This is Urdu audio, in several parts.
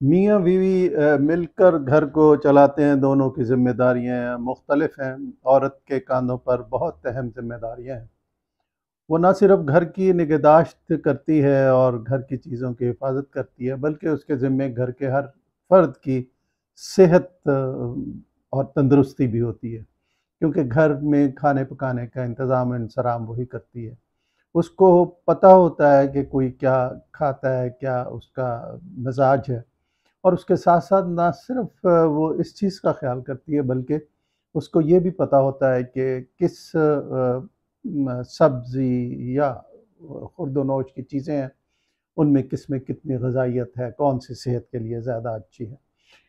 میاں بیوی مل کر گھر کو چلاتے ہیں، دونوں کی ذمہ داریاں مختلف ہیں۔ عورت کے کاندھوں پر بہت اہم ذمہ داریاں ہیں۔ وہ نہ صرف گھر کی نگہداشت کرتی ہے اور گھر کی چیزوں کی حفاظت کرتی ہے، بلکہ اس کے ذمے گھر کے ہر فرد کی صحت اور تندرستی بھی ہوتی ہے، کیونکہ گھر میں کھانے پکانے کا انتظام و انصرام وہی کرتی ہے۔ اس کو پتہ ہوتا ہے کہ کوئی کیا کھاتا ہے، کیا اس کا مزاج ہے، اور اس کے ساتھ ساتھ نہ صرف وہ اس چیز کا خیال کرتی ہے، بلکہ اس کو یہ بھی پتہ ہوتا ہے کہ کس سبزی یا خورد و نوش کی چیزیں ہیں، ان میں کس میں کتنی غذائیت ہے، کون سی صحت کے لیے زیادہ اچھی ہے۔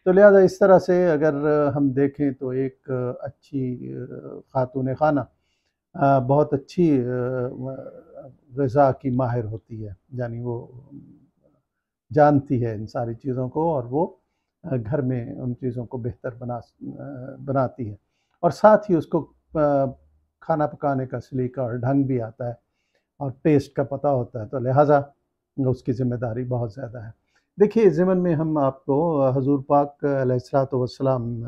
تو لہٰذا اس طرح سے اگر ہم دیکھیں تو ایک اچھی خاتون خانہ بہت اچھی غذا کی ماہر ہوتی ہے، یعنی وہ جانتی ہے ان ساری چیزوں کو، اور وہ گھر میں ان چیزوں کو بہتر بناتی ہے، اور ساتھ ہی اس کو کھانا پکانے کا سلیقہ اور ڈھنگ بھی آتا ہے اور ٹیسٹ کا پتہ ہوتا ہے، تو لہٰذا اس کی ذمہ داری بہت زیادہ ہے۔ دیکھیے، اس ضمن میں ہم آپ کو حضور پاک علیہ الصلوۃ والسلام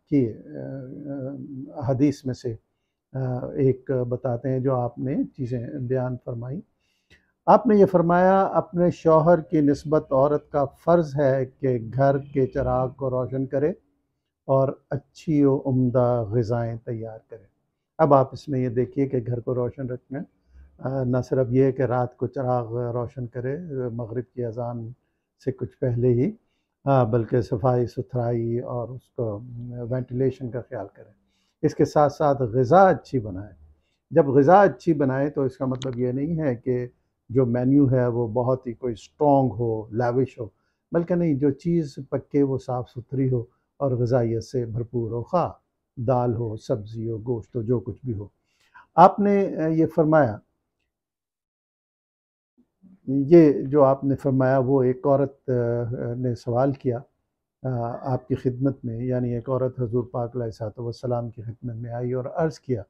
کی حدیث میں سے ایک بتاتے ہیں جو آپ نے چیزیں بیان فرمائی۔ آپ نے یہ فرمایا، اپنے شوہر کی نسبت عورت کا فرض ہے کہ گھر کے چراغ کو روشن کرے اور اچھی و عمدہ غذائیں تیار کرے۔ اب آپ اس میں یہ دیکھیے کہ گھر کو روشن رکھنا نہ صرف یہ کہ رات کو چراغ روشن کرے مغرب کی اذان سے کچھ پہلے ہی، بلکہ صفائی ستھرائی اور اس کو وینٹیلیشن کا خیال کرے۔ اس کے ساتھ ساتھ غذا اچھی بنائے۔ جب غذا اچھی بنائے تو اس کا مطلب یہ نہیں ہے کہ جو مینیو ہے وہ بہت ہی کوئی اسٹرانگ ہو، لیوش ہو، بلکہ نہیں، جو چیز پکے وہ صاف ستھری ہو اور غذائیت سے بھرپور ہو، خواہ دال ہو، سبزی ہو، گوشت ہو، جو کچھ بھی ہو۔ آپ نے یہ فرمایا، یہ جو آپ نے فرمایا وہ ایک عورت نے سوال کیا آپ کی خدمت میں، یعنی ایک عورت حضور پاک علیہ الصلوۃ والسلام کی خدمت میں آئی اور عرض کیا،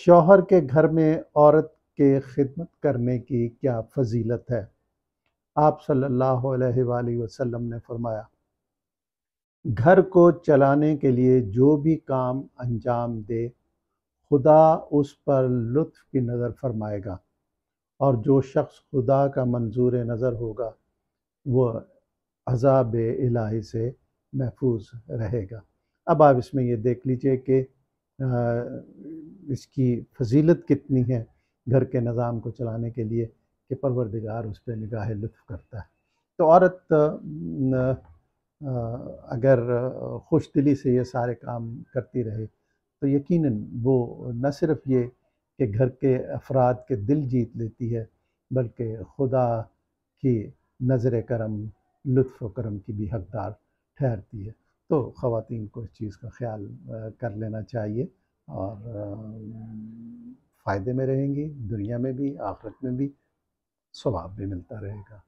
شوہر کے گھر میں عورت کے خدمت کرنے کی کیا فضیلت ہے؟ آپ صلی اللہ علیہ وآلہ وسلم نے فرمایا، گھر کو چلانے کے لیے جو بھی کام انجام دے، خدا اس پر لطف کی نظر فرمائے گا، اور جو شخص خدا کا منظور نظر ہوگا وہ عذاب الہی سے محفوظ رہے گا۔ اب آپ اس میں یہ دیکھ لیجئے کہ اس کی فضیلت کتنی ہے گھر کے نظام کو چلانے کے لیے، کہ پروردگار اس پہ نگاہ لطف کرتا ہے۔ تو عورت اگر خوش دلی سے یہ سارے کام کرتی رہے تو یقیناً وہ نہ صرف یہ کہ گھر کے افراد کے دل جیت لیتی ہے، بلکہ خدا کی نظر کرم، لطف و کرم کی بھی حقدار ٹھہرتی ہے۔ تو خواتین کو اس چیز کا خیال کر لینا چاہیے، اور فائدے میں رہیں گی، دنیا میں بھی آخرت میں بھی ثواب بھی ملتا رہے گا۔